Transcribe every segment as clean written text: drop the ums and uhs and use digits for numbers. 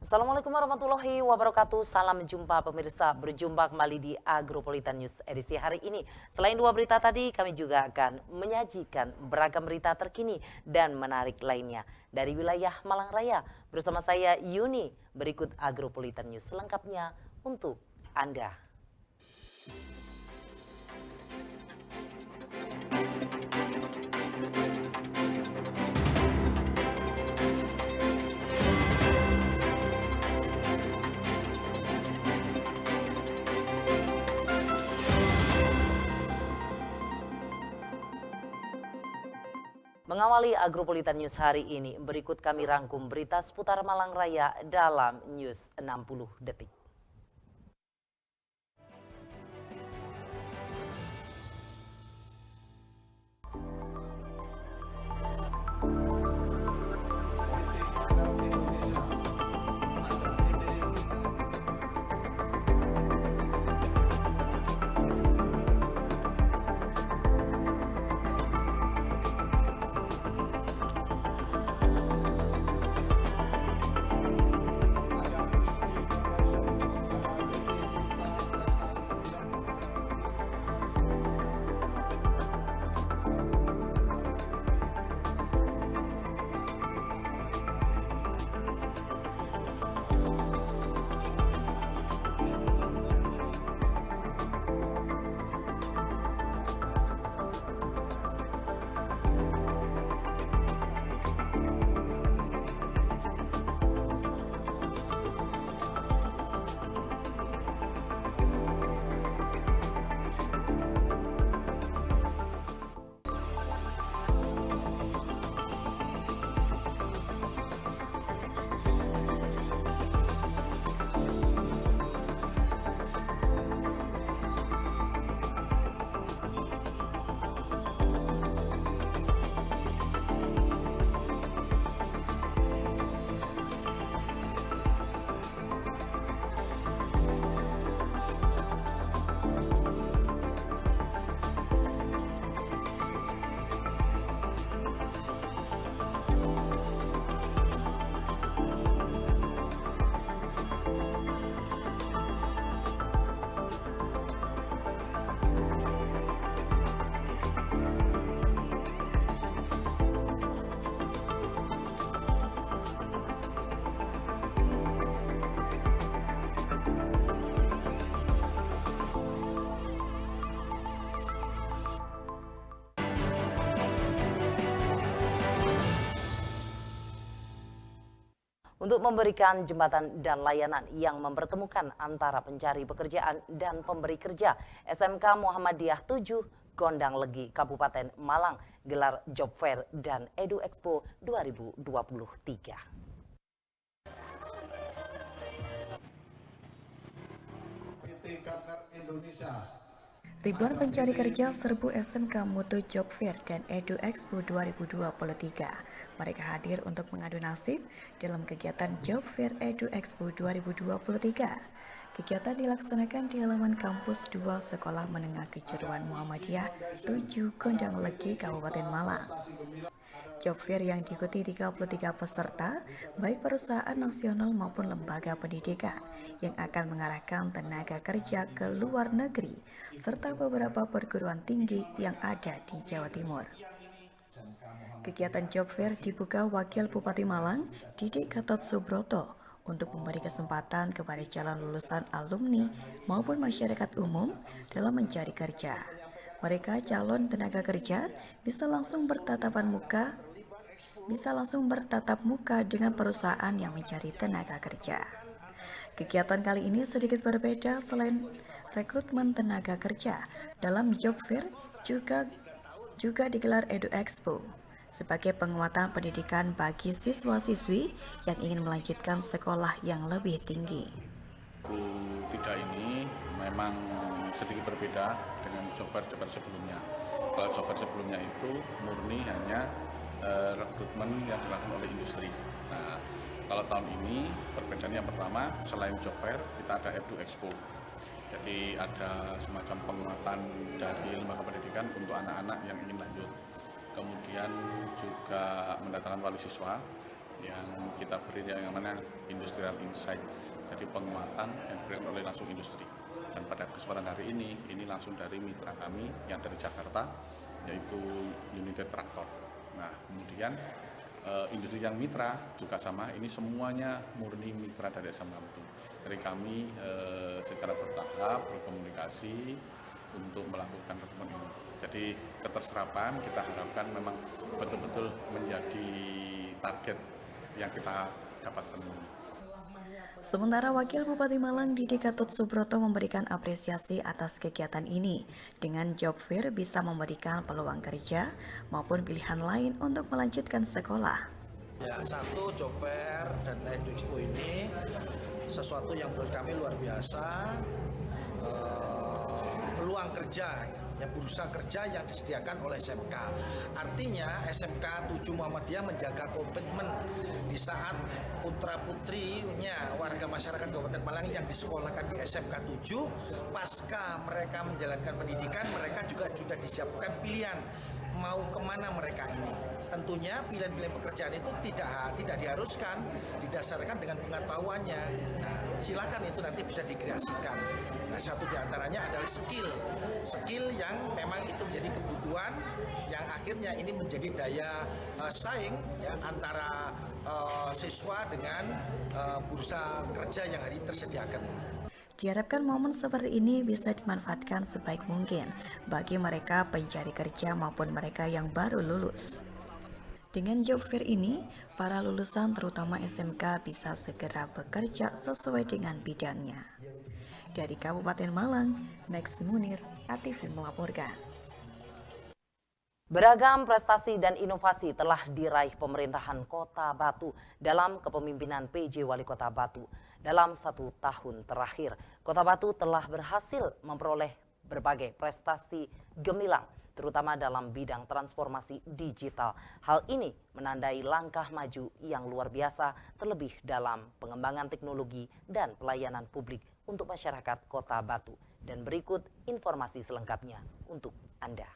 Assalamualaikum warahmatullahi wabarakatuh. Salam jumpa pemirsa. Berjumpa kembali di Agropolitan News edisi hari ini. Selain dua berita tadi, kami juga akan menyajikan beragam berita terkini dan menarik lainnya dari wilayah Malang Raya. Bersama saya Yuni, berikut Agropolitan News selengkapnya untuk Anda. Mengawali Agropolitan News hari ini, berikut kami rangkum berita seputar Malang Raya dalam News 60 Detik. Untuk memberikan jembatan dan layanan yang mempertemukan antara pencari pekerjaan dan pemberi kerja, SMK Muhammadiyah 7 Gondang Legi, Kabupaten Malang, gelar Job Fair dan Edu Expo 2023. Ribuan pencari kerja serbu SMK Mutu Job Fair dan Edu Expo 2023. Mereka hadir untuk mengadu nasib dalam kegiatan Job Fair Edu Expo 2023. Kegiatan dilaksanakan di halaman kampus 2 Sekolah Menengah Kejuruan Muhammadiyah 7 Gondang Legi, Kabupaten Malang. Job Fair yang diikuti 33 peserta, baik perusahaan nasional maupun lembaga pendidikan yang akan mengarahkan tenaga kerja ke luar negeri, serta beberapa perguruan tinggi yang ada di Jawa Timur. Kegiatan Job Fair dibuka Wakil Bupati Malang, Didik Gatot Subroto, untuk memberi kesempatan kepada calon lulusan alumni maupun masyarakat umum dalam mencari kerja. Mereka calon tenaga kerja bisa langsung bertatap muka dengan perusahaan yang mencari tenaga kerja. Kegiatan kali ini sedikit berbeda. Selain rekrutmen tenaga kerja, dalam Job Fair juga digelar Edu Expo sebagai penguatan pendidikan bagi siswa-siswi yang ingin melanjutkan sekolah yang lebih tinggi. Tiga ini memang sedikit berbeda dengan Job Fair sebelumnya. Kalau Job Fair sebelumnya itu murni hanya rekrutmen yang dilakukan oleh industri. Nah, kalau tahun ini perbedaannya yang pertama, selain Job Fair, kita ada Edu Expo. Jadi ada semacam penguatan dari lembaga pendidikan untuk anak-anak yang ingin lanjut. Kemudian juga mendatangkan wali siswa yang kita beri yang namanya Industrial Insight. Jadi penguatan yang diberikan oleh langsung industri. Dan pada kesempatan hari ini langsung dari mitra kami yang dari Jakarta, yaitu United Tractor. Nah, kemudian industri yang mitra juga sama, ini semuanya murni mitra dari SMK Mutu. Dari kami secara bertahap berkomunikasi untuk melakukan rekrutmen ini. Jadi keterserapan kita harapkan memang betul-betul menjadi target yang kita dapat penuhi. Sementara Wakil Bupati Malang Didi Gatot Subroto memberikan apresiasi atas kegiatan ini. Dengan job fair bisa memberikan peluang kerja maupun pilihan lain untuk melanjutkan sekolah. Ya, satu job fair dan Edu Expo ini sesuatu yang menurut kami luar biasa. Peluang kerja, bursa kerja yang disediakan oleh SMK. Artinya SMK 7 Muhammadiyah menjaga komitmen di saat putra-putrinya warga masyarakat Kabupaten Malang yang disekolahkan di SMK 7, pasca mereka menjalankan pendidikan, mereka juga sudah disiapkan pilihan mau kemana mereka ini. Tentunya pilihan-pilihan pekerjaan itu tidak diharuskan, didasarkan dengan pengetahuannya. Nah, silakan itu nanti bisa dikreasikan. Nah, satu diantaranya adalah skill yang memang itu menjadi kebutuhan, yang akhirnya ini menjadi daya saing ya, antara siswa dengan bursa kerja yang hari ini tersediakan. Diharapkan momen seperti ini bisa dimanfaatkan sebaik mungkin bagi mereka pencari kerja maupun mereka yang baru lulus. Dengan job fair ini, para lulusan terutama SMK bisa segera bekerja sesuai dengan bidangnya. Dari Kabupaten Malang, Max Munir, ATV melaporkan. Beragam prestasi dan inovasi telah diraih pemerintahan Kota Batu dalam kepemimpinan PJ Wali Kota Batu. Dalam 1 tahun terakhir, Kota Batu telah berhasil memperoleh berbagai prestasi gemilang, terutama dalam bidang transformasi digital. Hal ini menandai langkah maju yang luar biasa, terlebih dalam pengembangan teknologi dan pelayanan publik untuk masyarakat Kota Batu. Dan berikut informasi selengkapnya untuk Anda.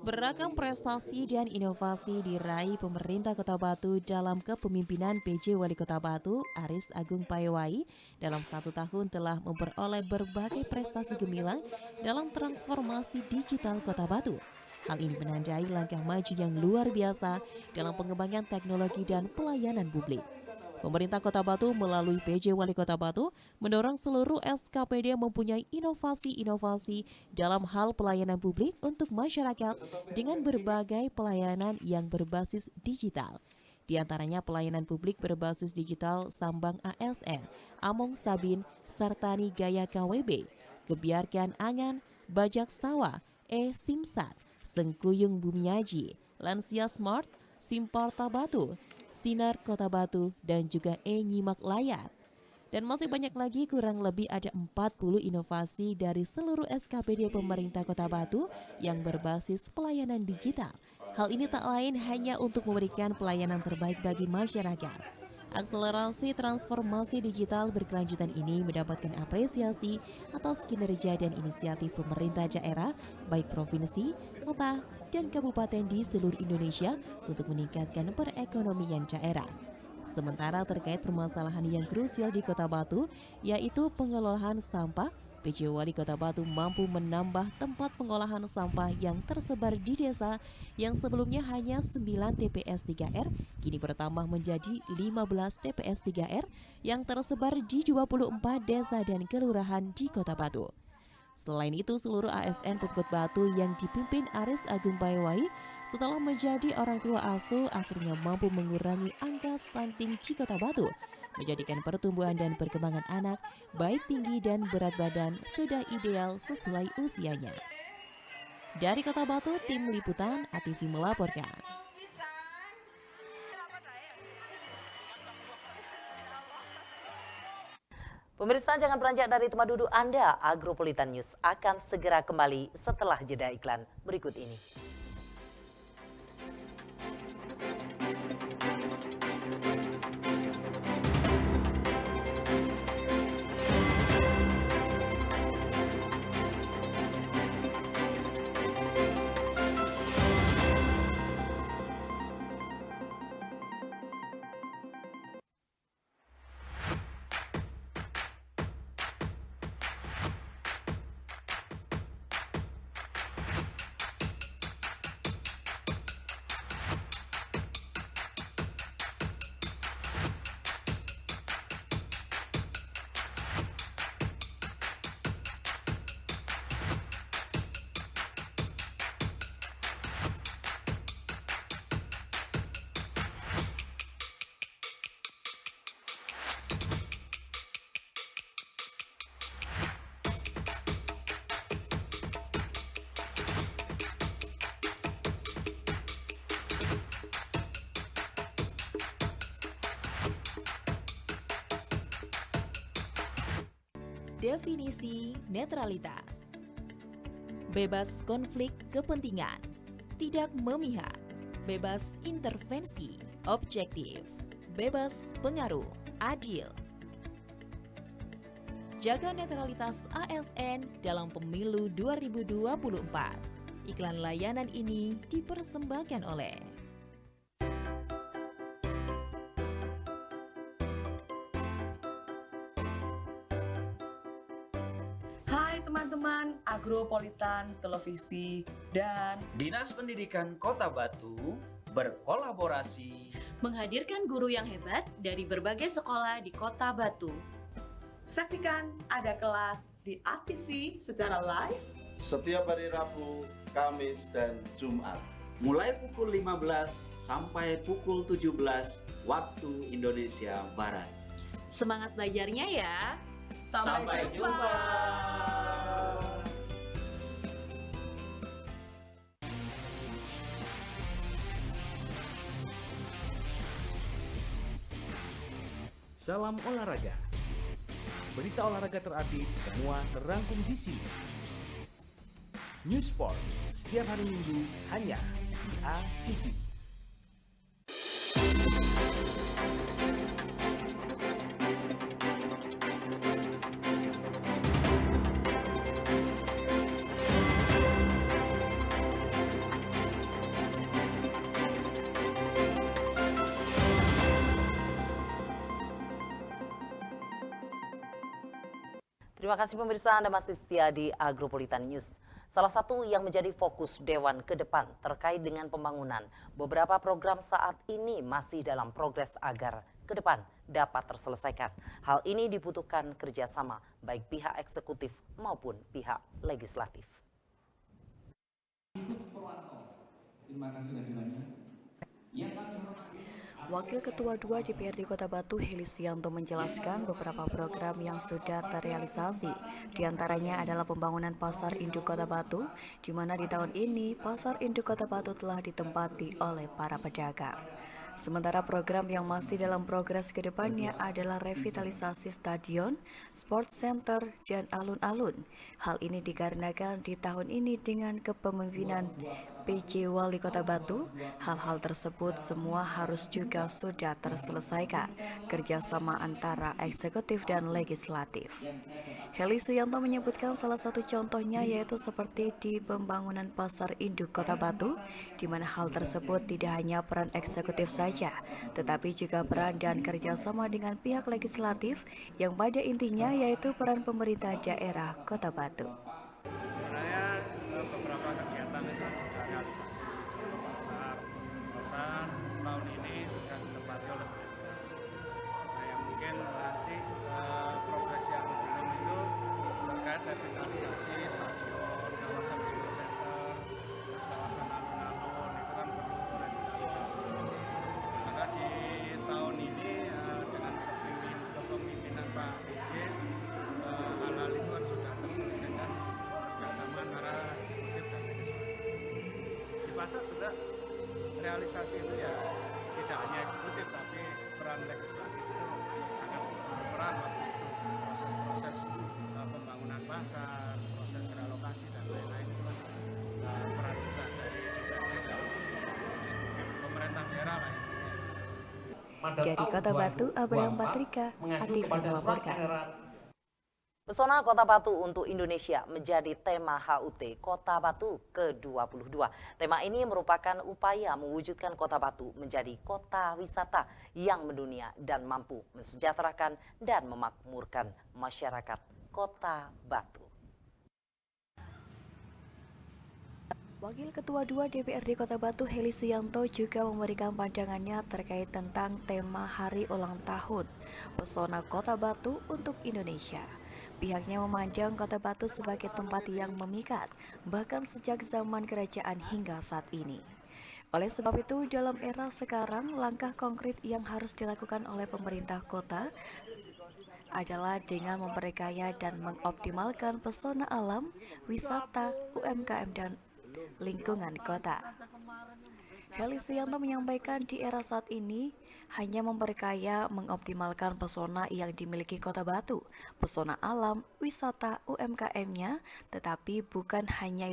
Beragam prestasi dan inovasi diraih pemerintah Kota Batu dalam kepemimpinan PJ Wali Kota Batu, Aris Agung Payewai, dalam 1 tahun telah memperoleh berbagai prestasi gemilang dalam transformasi digital Kota Batu. Hal ini menandai langkah maju yang luar biasa dalam pengembangan teknologi dan pelayanan publik. Pemerintah Kota Batu melalui PJ Wali Kota Batu mendorong seluruh SKPD mempunyai inovasi-inovasi dalam hal pelayanan publik untuk masyarakat dengan berbagai pelayanan yang berbasis digital. Di antaranya pelayanan publik berbasis digital Sambang ASN, Among Sabin, Sartani Gaya KWB, Gebiarkan Angan, Bajak Sawah, Simsat, Sengkuyung Bumiaji, Lansia Smart, Simparta Batu, Sinar Kota Batu, dan juga Nyimak Layar. Dan masih banyak lagi, kurang lebih ada 40 inovasi dari seluruh SKPD pemerintah Kota Batu yang berbasis pelayanan digital. Hal ini tak lain hanya untuk memberikan pelayanan terbaik bagi masyarakat. Akselerasi transformasi digital berkelanjutan ini mendapatkan apresiasi atas kinerja dan inisiatif pemerintah daerah, baik provinsi, kota, dan kabupaten di seluruh Indonesia untuk meningkatkan perekonomian daerah. Sementara terkait permasalahan yang krusial di Kota Batu, yaitu pengelolaan sampah, PJ Wali Kota Batu mampu menambah tempat pengolahan sampah yang tersebar di desa yang sebelumnya hanya 9 TPS 3R, kini bertambah menjadi 15 TPS 3R yang tersebar di 24 desa dan kelurahan di Kota Batu. Selain itu, seluruh ASN Pemkot Batu yang dipimpin Aris Agung Payewai setelah menjadi orang tua asuh akhirnya mampu mengurangi angka stunting di Kota Batu, menjadikan pertumbuhan dan perkembangan anak baik tinggi dan berat badan sudah ideal sesuai usianya. Dari Kota Batu, tim liputan ATV melaporkan. Pemirsa, jangan beranjak dari tempat duduk Anda. Agropolitan News akan segera kembali setelah jeda iklan berikut ini. Definisi netralitas. Bebas konflik kepentingan, tidak memihak, bebas intervensi, objektif, bebas pengaruh, adil. Jaga netralitas ASN dalam pemilu 2024. Iklan layanan ini dipersembahkan oleh Hai teman-teman Agropolitan Televisi dan Dinas Pendidikan Kota Batu berkolaborasi menghadirkan guru yang hebat dari berbagai sekolah di Kota Batu. saksikan Ada Kelas di ATV secara live setiap hari Rabu, Kamis, dan Jumat. mulai pukul 15 sampai pukul 17 waktu Indonesia Barat. Semangat belajarnya ya! Sampai jumpa. Salam olahraga. Berita olahraga terupdate semua terangkum di sini. New Sport setiap hari Minggu hanya di ATV. Terima kasih pemirsa, Anda masih setia di Agropolitan News. Salah satu yang menjadi fokus Dewan ke depan terkait dengan pembangunan. Beberapa program saat ini masih dalam progres agar ke depan dapat terselesaikan. Hal ini dibutuhkan kerjasama baik pihak eksekutif maupun pihak legislatif. Wakil Ketua 2 DPRD Kota Batu Heli Suyanto menjelaskan beberapa program yang sudah terrealisasi. Di antaranya adalah pembangunan Pasar Induk Kota Batu, di mana di tahun ini Pasar Induk Kota Batu telah ditempati oleh para pedagang. Sementara program yang masih dalam progres ke depannya adalah revitalisasi stadion, sport center, dan alun-alun. Hal ini dikarenakan di tahun ini dengan kepemimpinan PJ Wali Kota Batu, hal-hal tersebut semua harus juga sudah terselesaikan kerjasama antara eksekutif dan legislatif. Heli Suyanto menyebutkan salah satu contohnya yaitu seperti di pembangunan Pasar Induk Kota Batu, di mana hal tersebut tidak hanya peran eksekutif saja, tetapi juga peran dan kerjasama dengan pihak legislatif yang pada intinya yaitu peran pemerintah daerah Kota Batu. Sebenarnya beberapa kegiatan itu sudah realisasi, contoh pasar tahun ini sudah ditempati oleh mereka. Nah yang mungkin nanti progres yang belum itu terkait revitalisasi stadion, kawasan sport center, terus kawasan alun-alun itu kan perlu revitalisasi. Maka di tahun ini dengan kepemimpinan Pak PJ hal-hal itu kan sudah terselesaikan kerjasama antara eksekutif dan legislatif. Di pasar juga realisasi itu ya tidak hanya eksekutif tapi peran legislatif itu sangat berperan waktu itu proses-proses pembangunan pasar, proses relokasi dan lain-lain itu kan peran juga dari DPRD dan eksekutif pemerintah daerah lah intinya. Dari Kota Batu, Abraham Patrika, ATV melaporkan. Pesona Kota Batu untuk Indonesia menjadi tema HUT Kota Batu ke-22. Tema ini merupakan upaya mewujudkan Kota Batu menjadi kota wisata yang mendunia dan mampu mensejahterakan dan memakmurkan masyarakat Kota Batu. Wakil Ketua 2 DPRD Kota Batu Heli Suyanto juga memberikan pandangannya terkait tentang tema Hari Ulang Tahun Pesona Kota Batu untuk Indonesia. Pihaknya memandang Kota Batu sebagai tempat yang memikat, bahkan sejak zaman kerajaan hingga saat ini. Oleh sebab itu, dalam era sekarang, langkah konkret yang harus dilakukan oleh pemerintah kota adalah dengan memperkaya dan mengoptimalkan pesona alam, wisata, UMKM, dan lingkungan kota. Heli Suyanto menyampaikan di era saat ini hanya memperkaya mengoptimalkan pesona yang dimiliki Kota Batu, pesona alam, wisata, UMKM-nya, tetapi bukan hanya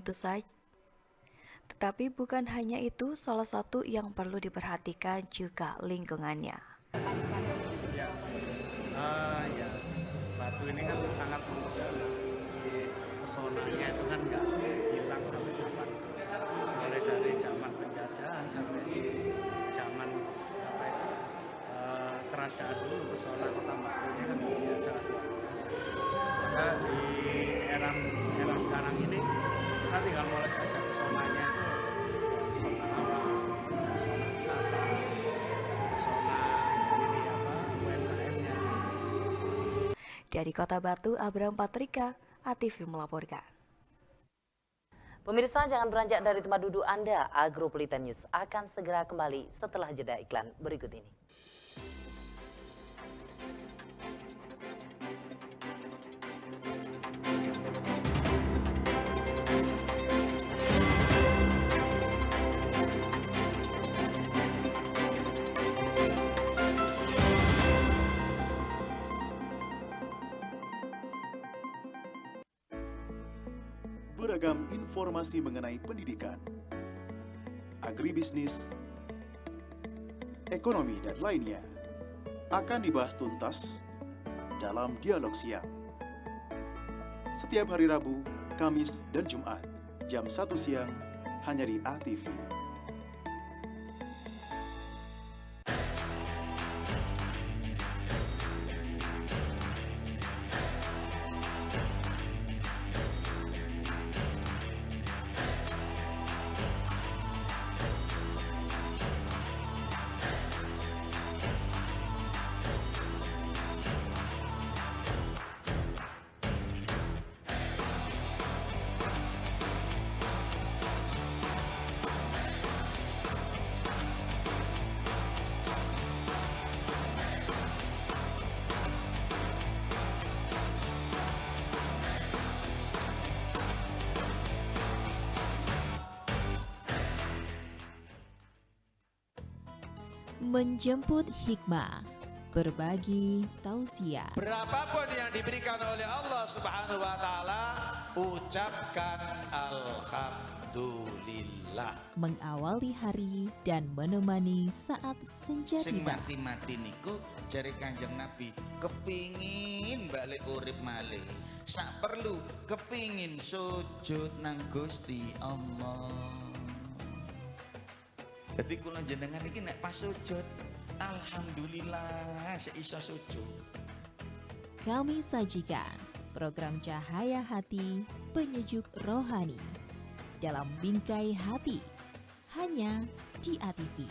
itu, salah satu yang perlu diperhatikan juga lingkungannya. Ya, Batu ini kan sangat mempesona. Jadi pesonanya itu kan nggak hilang sampai kapan. Mulai dari zaman penjajahan sampai zaman kerajaan dulu, pesona Kota Batu ini kan sangat luar biasa. Maka di era sekarang ini kita tinggal mulai saja pesonanya itu pesona alam, pesona wisata, pesona UMKM-nya. Dari Kota Batu, Abraham Patrika, ATV melaporkan. Pemirsa, jangan beranjak dari tempat duduk Anda. Agropolitan News akan segera kembali setelah jeda iklan berikut ini. Beragam informasi mengenai pendidikan, agribisnis, ekonomi, dan lainnya akan dibahas tuntas dalam Dialog Siang. Setiap hari Rabu, Kamis, dan Jumat, jam 1 siang, hanya di ATV. Menjemput hikmah, berbagi tausiah. Berapapun yang diberikan oleh Allah Subhanahu wa taala, ucapkan alhamdulillah. Mengawali hari dan menemani saat senja Sing tiba. mati-mati niku jare Kanjeng Nabi kepingin balik urip malih. Sak perlu kepingin sujud nang Gusti Allah. Jadi kula jenengan iki nek pas sujud, alhamdulillah seiso sujud. Kami sajikan program Cahaya Hati, penyejuk rohani dalam Bingkai Hati, hanya di ATV.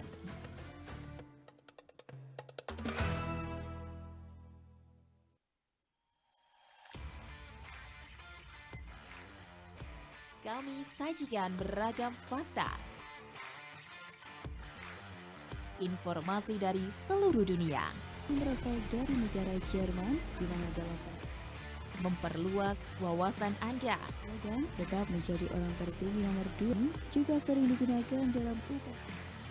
Kami sajikan beragam fakta, informasi dari seluruh dunia, berasal dari negara Jerman, di mana dalam memperluas wawasan Anda dan tetap menjadi orang terpilih nomor 2, juga sering digunakan dalam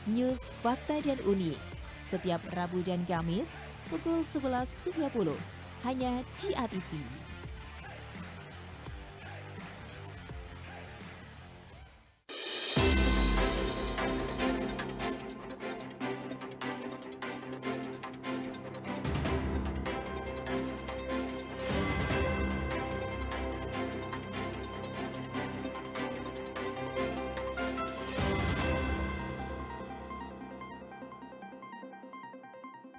News Fakta dan Unik setiap Rabu dan Kamis pukul 11.30 hanya di ATV.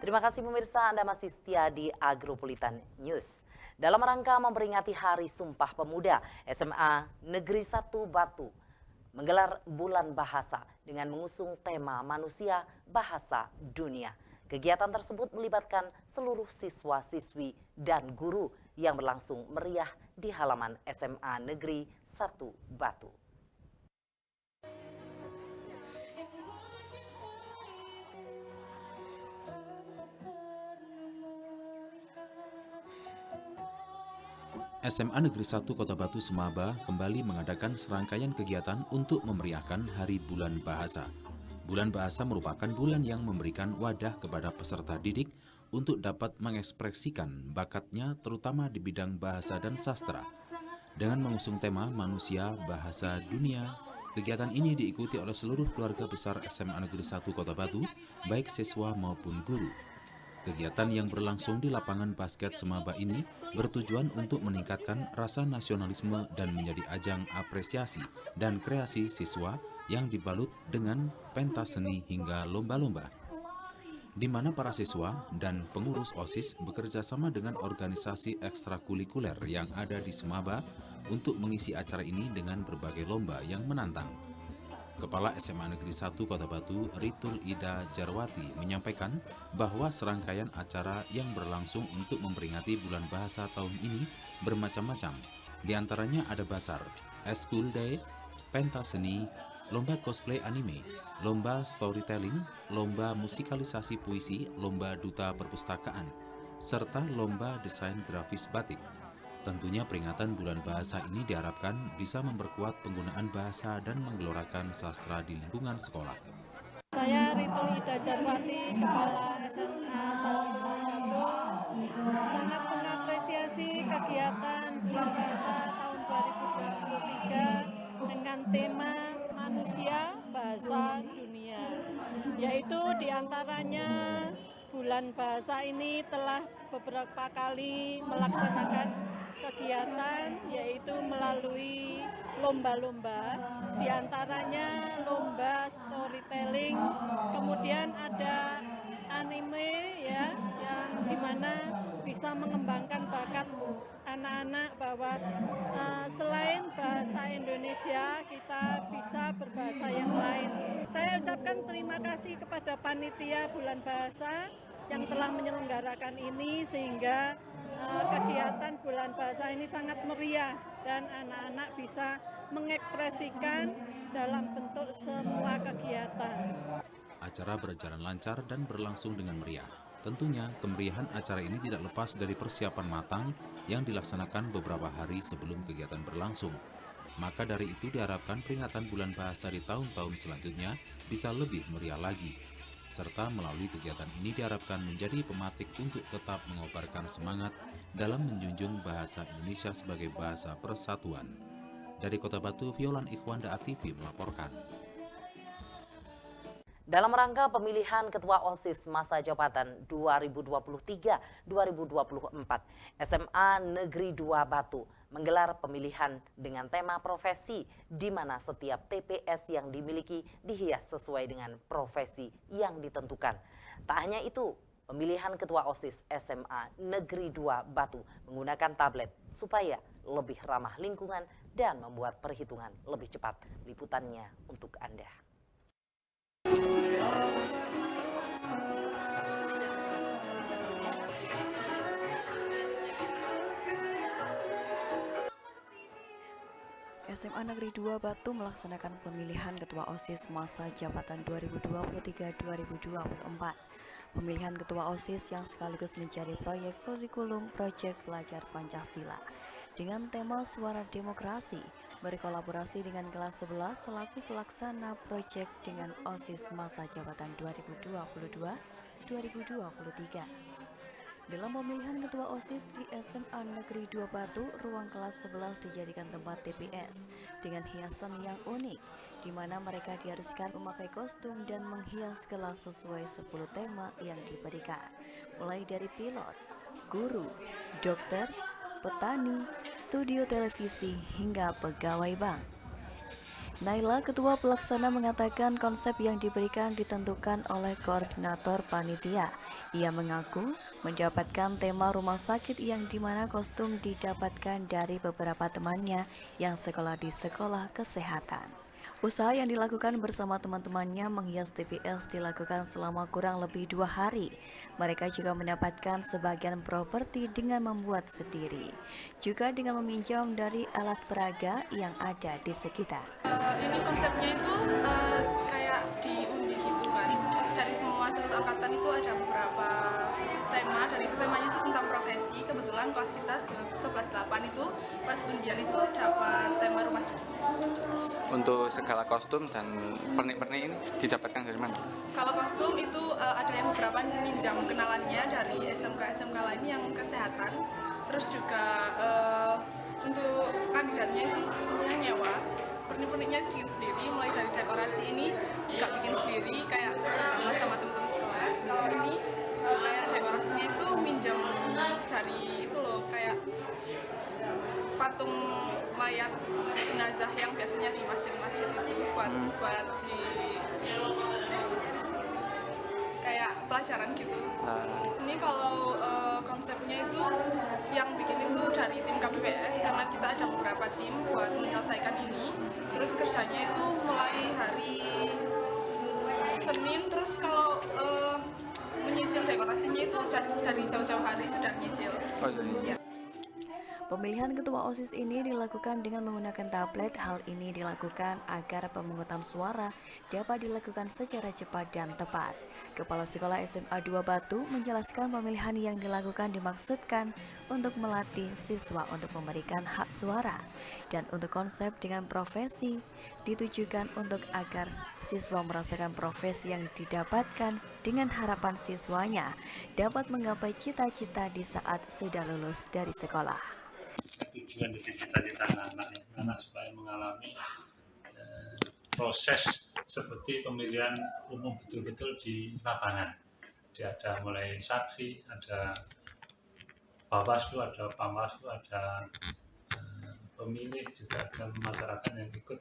Terima kasih pemirsa, Anda masih setia di Agropolitan News. Dalam rangka memperingati Hari Sumpah Pemuda, SMA Negeri 1 Batu menggelar Bulan Bahasa dengan mengusung tema Manusia Bahasa Dunia. Kegiatan tersebut melibatkan seluruh siswa-siswi dan guru yang berlangsung meriah di halaman SMA Negeri 1 Batu. SMA Negeri 1 Kota Batu Semaba kembali mengadakan serangkaian kegiatan untuk memeriahkan Hari Bulan Bahasa. Bulan Bahasa merupakan bulan yang memberikan wadah kepada peserta didik untuk dapat mengekspresikan bakatnya terutama di bidang bahasa dan sastra. Dengan mengusung tema Manusia Bahasa Dunia, kegiatan ini diikuti oleh seluruh keluarga besar SMA Negeri 1 Kota Batu, baik siswa maupun guru. Kegiatan yang berlangsung di lapangan basket Semaba ini bertujuan untuk meningkatkan rasa nasionalisme dan menjadi ajang apresiasi dan kreasi siswa yang dibalut dengan pentas seni hingga lomba-lomba, di mana para siswa dan pengurus OSIS bekerja sama dengan organisasi ekstrakurikuler yang ada di Semaba untuk mengisi acara ini dengan berbagai lomba yang menantang. Kepala SMA Negeri 1 Kota Batu, Ritul Ida Jarwati, menyampaikan bahwa serangkaian acara yang berlangsung untuk memperingati Bulan Bahasa tahun ini bermacam-macam. Di antaranya ada basar, School Day, pentas seni, lomba cosplay anime, lomba storytelling, lomba musikalisasi puisi, lomba duta perpustakaan, serta lomba desain grafis batik. Tentunya peringatan Bulan Bahasa ini diharapkan bisa memperkuat penggunaan bahasa dan menggelorakan sastra di lingkungan sekolah. Saya Ritul Ida Jarwati, Kepala SMA 1 Batu, sangat mengapresiasi kegiatan Bulan Bahasa tahun 2023 dengan tema Manusia Bahasa Dunia, yaitu diantaranya Bulan Bahasa ini telah beberapa kali melaksanakan kegiatan, yaitu melalui lomba-lomba, diantaranya lomba storytelling, kemudian ada anime ya, yang dimana bisa mengembangkan bakat anak-anak bahwa selain bahasa Indonesia kita bisa berbahasa yang lain. Saya ucapkan terima kasih kepada panitia Bulan Bahasa yang telah menyelenggarakan ini sehingga kegiatan Bulan Bahasa ini sangat meriah dan anak-anak bisa mengekspresikan dalam bentuk semua kegiatan. Acara berjalan lancar dan berlangsung dengan meriah. Tentunya kemeriahan acara ini tidak lepas dari persiapan matang yang dilaksanakan beberapa hari sebelum kegiatan berlangsung. Maka dari itu diharapkan peringatan Bulan Bahasa di tahun-tahun selanjutnya bisa lebih meriah lagi. Serta melalui kegiatan ini diharapkan menjadi pematik untuk tetap mengobarkan semangat dalam menjunjung bahasa Indonesia sebagai bahasa persatuan. Dari Kota Batu, Violan Ikhwanda ATV melaporkan. Dalam rangka pemilihan Ketua OSIS masa jabatan 2023-2024, SMA Negeri 2 Batu menggelar pemilihan dengan tema profesi, di mana setiap TPS yang dimiliki dihias sesuai dengan profesi yang ditentukan. Tak hanya itu, pemilihan Ketua OSIS SMA Negeri 2 Batu menggunakan tablet supaya lebih ramah lingkungan dan membuat perhitungan lebih cepat. Liputannya untuk Anda. SMA Negeri 2 Batu melaksanakan pemilihan Ketua OSIS masa jabatan 2023-2024. Pemilihan Ketua OSIS yang sekaligus menjadi proyek kurikulum Proyek Pelajar Pancasila dengan tema Suara Demokrasi, berkolaborasi dengan kelas 11 selaku pelaksana proyek dengan OSIS masa jabatan 2022-2023. Dalam pemilihan Ketua OSIS di SMA Negeri 2 Batu, ruang kelas 11 dijadikan tempat TPS dengan hiasan yang unik, di mana mereka diharuskan memakai kostum dan menghias kelas sesuai 10 tema yang diberikan, mulai dari pilot, guru, dokter, petani, studio televisi, hingga pegawai bank. Naila, ketua pelaksana, mengatakan konsep yang diberikan ditentukan oleh koordinator panitia. Ia mengaku mendapatkan tema rumah sakit yang dimana kostum didapatkan dari beberapa temannya yang sekolah di sekolah kesehatan. Usaha yang dilakukan bersama teman-temannya menghias TPS dilakukan selama kurang lebih 2 hari. Mereka juga mendapatkan sebagian properti dengan membuat sendiri, juga dengan meminjam dari alat peraga yang ada di sekitar. Ini konsepnya itu kayak diundi gitu kan. Dari semua seluruh angkatan itu ada beberapa tema, dan itu temanya itu tentang profesi. Kebetulan kelas kita 11-8 itu pas undian itu dapat tema rumah sakit. Untuk segala kostum dan pernik-pernik ini didapatkan dari mana? Kalau kostum itu ada yang beberapa minjam kenalannya dari SMK lain yang kesehatan. Terus juga untuk kandidatnya itu sebenarnya nyewa. Pernik-perniknya itu bikin sendiri, mulai dari dekorasi ini juga bikin sendiri, kayak kerjasama sama teman-teman sekelas. Kalau ini kayak dekorasinya itu minjam dari itu loh, kayak patung mayat jenazah yang biasanya di masjid-masjid itu buat di kayak pelajaran gitu. Ini kalau konsepnya itu yang bikin itu dari tim KPPS, karena kita ada beberapa tim buat menyelesaikan ini. Terus kerjanya itu mulai hari Senin, terus kalau menyicil dekorasinya itu dari jauh-jauh hari sudah nyicil. Ya. Pemilihan ketua OSIS ini dilakukan dengan menggunakan tablet. Hal ini dilakukan agar pemungutan suara dapat dilakukan secara cepat dan tepat. Kepala Sekolah SMA 2 Batu menjelaskan pemilihan yang dilakukan dimaksudkan untuk melatih siswa untuk memberikan hak suara, dan untuk konsep dengan profesi ditujukan untuk agar siswa merasakan profesi yang didapatkan dengan harapan siswanya dapat menggapai cita-cita di saat sudah lulus dari sekolah. Tujuan dari cita-cita anak supaya mengalami proses seperti pemilihan umum betul-betul di lapangan. Jadi ada mulai saksi, ada Bawaslu, ada Panwaslu, ada pemilih, juga ada masyarakat yang ikut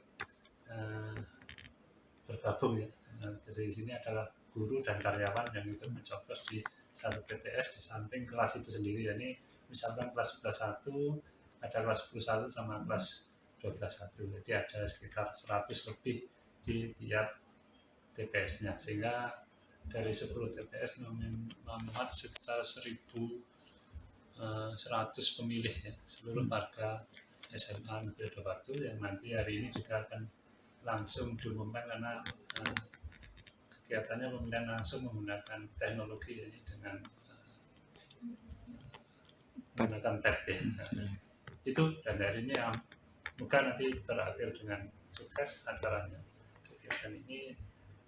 bergabung ya. Dari sini adalah guru dan karyawan yang ikut mencoblos di satu TPS di samping kelas itu sendiri. Jadi misalkan kelas 11-1, ada kelas 10-1 sama kelas 12-1. Jadi ada sekitar 100 lebih di tiap TPS-nya. Sehingga dari 10 TPS memuat sekitar 1.100 pemilih ya, seluruh warga SMA Negeri 2 Batu, yang nanti hari ini juga akan langsung diumumkan karena kegiatannya pemilihan langsung menggunakan teknologi ya, dengan menggunakan tab ya. Itu, dan dari ini semoga nanti berakhir dengan sukses acaranya. Kegiatan ini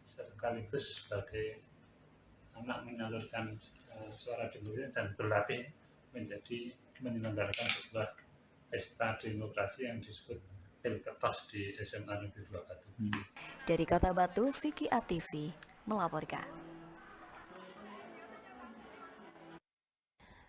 sekaligus sebagai anak menyalurkan suara demokrasi dan berlatih menjadi menyelenggarakan sebuah pesta demokrasi yang disebut Pilketos di SMA Negeri 2 Batu. Dari Kota Batu, Vicky ATV melaporkan.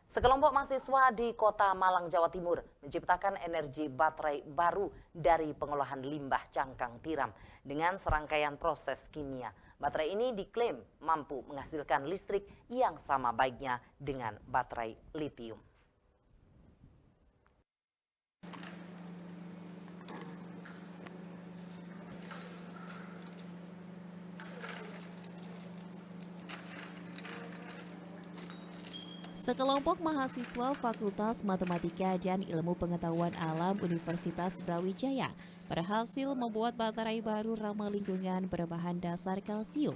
Sekelompok mahasiswa di Kota Malang, Jawa Timur menciptakan energi baterai baru dari pengolahan limbah cangkang tiram dengan serangkaian proses kimia. Baterai ini diklaim mampu menghasilkan listrik yang sama baiknya dengan baterai litium. Sekelompok mahasiswa Fakultas Matematika dan Ilmu Pengetahuan Alam Universitas Brawijaya berhasil membuat baterai baru ramah lingkungan berbahan dasar kalsium.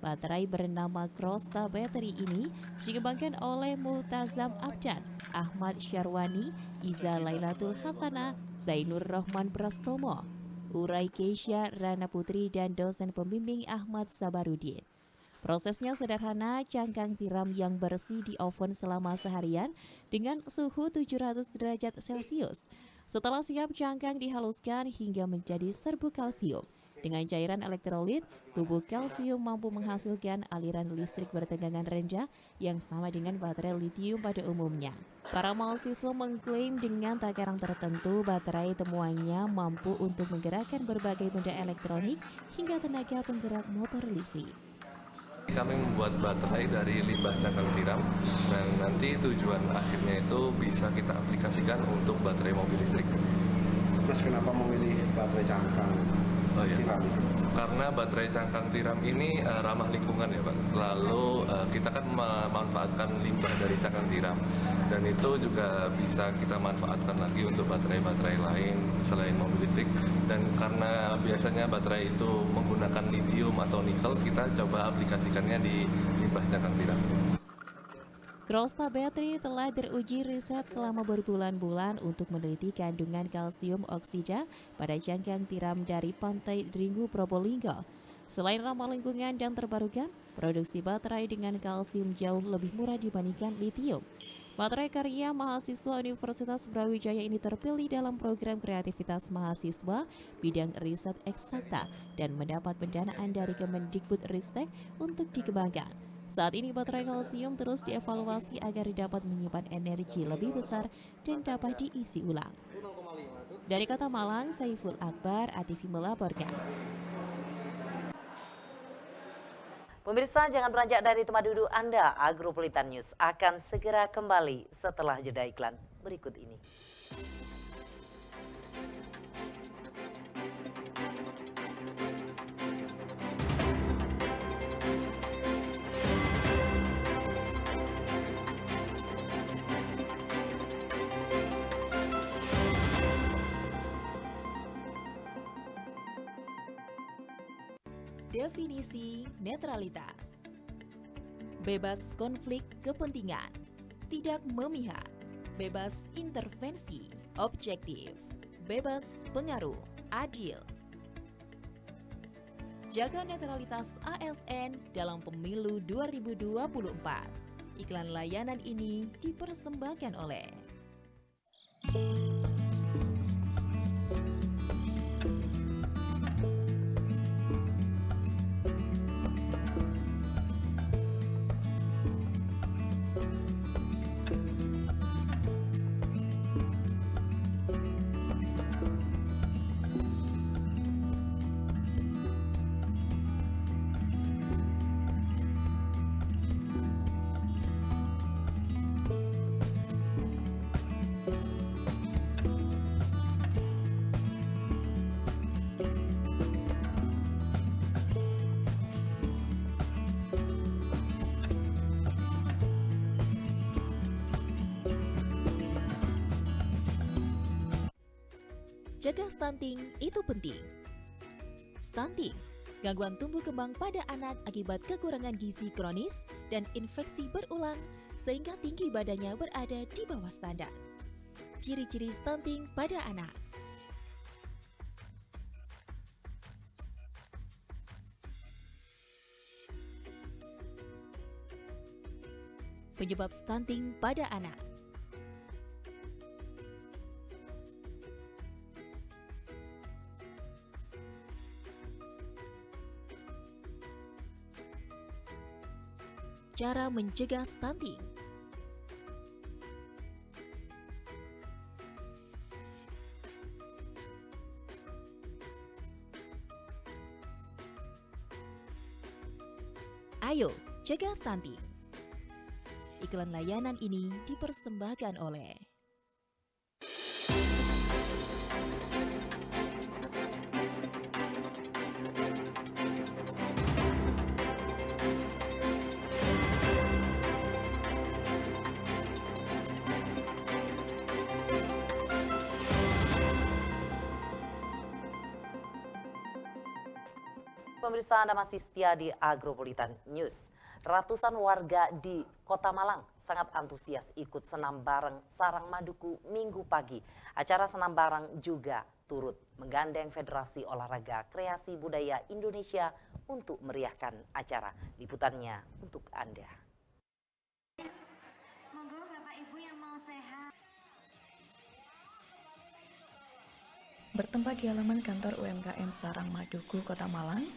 Baterai bernama Krosta Battery ini dikembangkan oleh Multazam Abdan, Ahmad Syarwani, Iza Lailatul Hasanah, Zainur Rahman Prastomo, Urai Keisha Rana Putri, dan dosen pembimbing Ahmad Sabarudin. Prosesnya sederhana, cangkang tiram yang bersih di oven selama seharian dengan suhu 700 derajat Celcius. Setelah siap, cangkang dihaluskan hingga menjadi serbuk kalsium. Dengan cairan elektrolit, bubuk kalsium mampu menghasilkan aliran listrik bertegangan rendah yang sama dengan baterai litium pada umumnya. Para mahasiswa mengklaim dengan takaran tertentu, baterai temuannya mampu untuk menggerakkan berbagai benda elektronik hingga tenaga penggerak motor listrik. Kami membuat baterai dari limbah cangkang tiram, dan nanti tujuan akhirnya itu bisa kita aplikasikan untuk baterai mobil listrik. Terus kenapa memilih baterai cangkang tiram? Karena baterai cangkang tiram ini ramah lingkungan ya Pak. Lalu kita kan memanfaatkan limbah dari cangkang tiram, dan itu juga bisa kita manfaatkan lagi untuk baterai-baterai lain selain mobil listrik. Dan karena biasanya baterai itu menggunakan lithium atau nikel, kita coba aplikasikannya di limbah cangkang tiram. Krosta Battery telah teruji riset selama berbulan-bulan untuk meneliti kandungan kalsium oksida pada cangkang tiram dari pantai Dringu Probolinggo. Selain ramah lingkungan dan terbarukan, produksi baterai dengan kalsium jauh lebih murah dibandingkan litium. Baterai karya mahasiswa Universitas Brawijaya ini terpilih dalam program kreativitas mahasiswa bidang riset eksakta dan mendapat pendanaan dari Kemendikbudristek untuk dikembangkan. Saat ini baterai kalsium terus dievaluasi agar dapat menyimpan energi lebih besar dan dapat diisi ulang. Dari Kota Malang, Saiful Akbar, ATV melaporkan. Pemirsa, jangan beranjak dari tempat duduk Anda. Agropolitan News akan segera kembali setelah jeda iklan berikut ini. Definisi netralitas. Bebas konflik kepentingan, tidak memihak, bebas intervensi, objektif, bebas pengaruh, adil. Jaga netralitas ASN dalam pemilu 2024. Iklan layanan ini dipersembahkan oleh Jaga stunting itu penting. Stunting, gangguan tumbuh kembang pada anak akibat kekurangan gizi kronis dan infeksi berulang sehingga tinggi badannya berada di bawah standar. Ciri-ciri stunting pada anak. Penyebab stunting pada anak. Cara mencegah stunting. Ayo, cegah stunting. Iklan layanan ini dipersembahkan oleh Pemirsa, Anda masih setia di Agropolitan News. Ratusan warga di Kota Malang sangat antusias ikut senam bareng Sarang Maduku Minggu pagi. Acara senam bareng juga turut menggandeng Federasi Olahraga Kreasi Budaya Indonesia untuk meriahkan acara. Liputannya untuk Anda. Monggo Bapak Ibu yang mau sehat. Bertempat di halaman kantor UMKM Sarang Maduku, Kota Malang,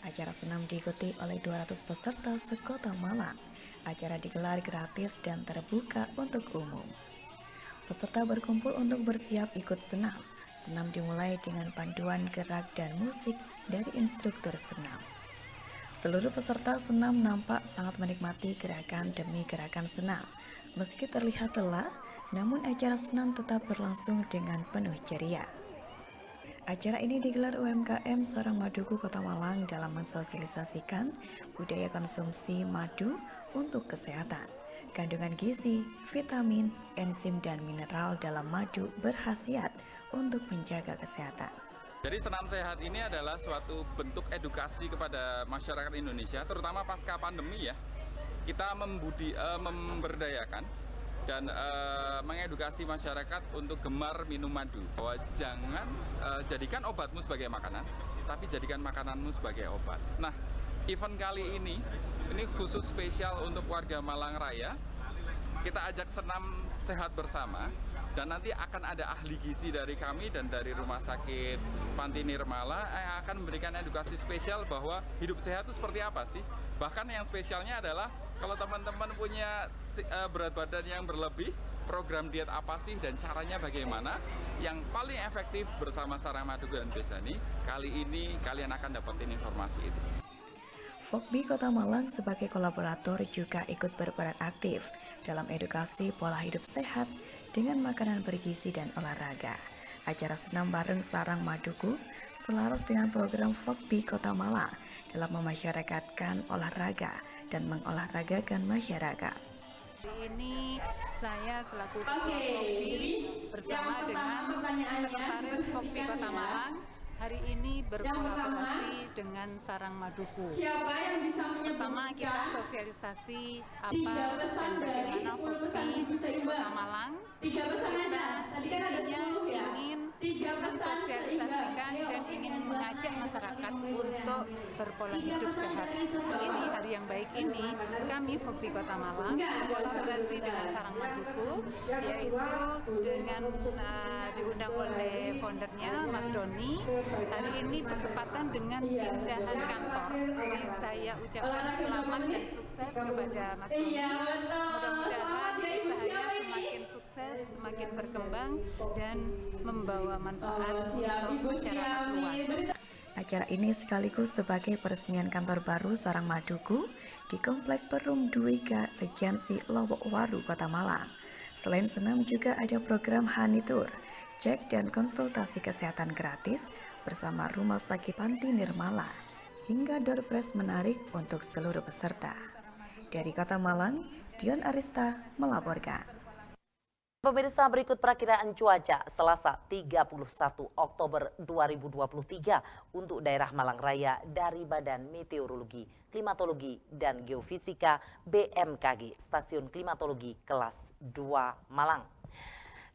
acara senam diikuti oleh 200 peserta se-Kota Malang. Acara digelar gratis dan terbuka untuk umum. Peserta berkumpul untuk bersiap ikut senam. Senam dimulai dengan panduan gerak dan musik dari instruktur senam. Seluruh peserta senam nampak sangat menikmati gerakan demi gerakan senam. Meski terlihat lelah, namun acara senam tetap berlangsung dengan penuh ceria. Acara ini digelar UMKM Sarang Maduku Kota Malang dalam mensosialisasikan budaya konsumsi madu untuk kesehatan. Kandungan gizi, vitamin, enzim, dan mineral dalam madu berkhasiat untuk menjaga kesehatan. Jadi senam sehat ini adalah suatu bentuk edukasi kepada masyarakat Indonesia, terutama pasca pandemi ya. kita memberdayakan dan mengedukasi masyarakat untuk gemar minum madu. Bahwa jangan jadikan obatmu sebagai makanan, tapi jadikan makananmu sebagai obat. Nah, event kali ini khusus spesial untuk warga Malang Raya. Kita ajak senam sehat bersama, dan nanti akan ada ahli gizi dari kami dan dari Rumah Sakit Panti Nirmala yang akan memberikan edukasi spesial bahwa hidup sehat itu seperti apa sih. Bahkan yang spesialnya adalah kalau teman-teman punya berat badan yang berlebih, program diet apa sih dan caranya bagaimana, yang paling efektif bersama Sarang Madugu dan Besani. Kali ini kalian akan dapetin informasi itu. Fokbi Kota Malang sebagai kolaborator juga ikut berperan aktif dalam edukasi pola hidup sehat dengan makanan bergizi dan olahraga. Acara senam bareng Sarang Madugu selaras dengan program Fokbi Kota Malang dalam memasyarakatkan olahraga dan mengolahragakan masyarakat. Ini saya selaku Ketua Fokbi bersama dengan Sekretaris Fokbi Kota Malang hari ini berkolaborasi dengan Sarang Madugu. Pertama kita sosialisasi apa dan bagaimana Fokbi Kota Malang. Kita intinya ingin mensosialisasikan dan ingin mengajak masyarakat untuk berpola hidup sehat. Ini hari yang baik ini kami Fokbi Kota Malang berkolaborasi dengan Sarang Madugu, yaitu dengan diundang oleh foundernya Mas Doni. Hari ini bertepatan dengan pindahan kantor. Jadi saya ucapkan selamat dan sukses kepada Mas Doni. Mudah-mudahan usahanya semakin sukses, semakin berkembang dan membawa manfaat untuk masyarakat luas. Acara ini sekaligus sebagai peresmian kantor baru Sarang Madugu di Komplek Perum Dwika Regensi Lowokwaru, Kota Malang. Selain senam juga ada program Hanitur, cek dan konsultasi kesehatan gratis bersama Rumah Sakit Panti Nirmala, hingga door prize menarik untuk seluruh peserta. Dari Kota Malang, Dion Arista melaporkan. Pemirsa, berikut perakiraan cuaca Selasa 31 Oktober 2023 untuk daerah Malang Raya dari Badan Meteorologi, Klimatologi, dan Geofisika BMKG, Stasiun Klimatologi Kelas 2 Malang.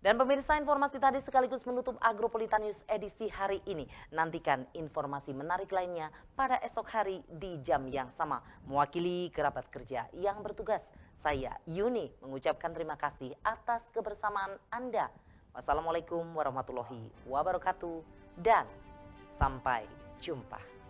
Dan pemirsa, informasi tadi sekaligus menutup Agropolitan News edisi hari ini. Nantikan informasi menarik lainnya pada esok hari di jam yang sama. Mewakili kerabat kerja yang bertugas, saya Yuni mengucapkan terima kasih atas kebersamaan Anda. Wassalamualaikum warahmatullahi wabarakatuh dan sampai jumpa.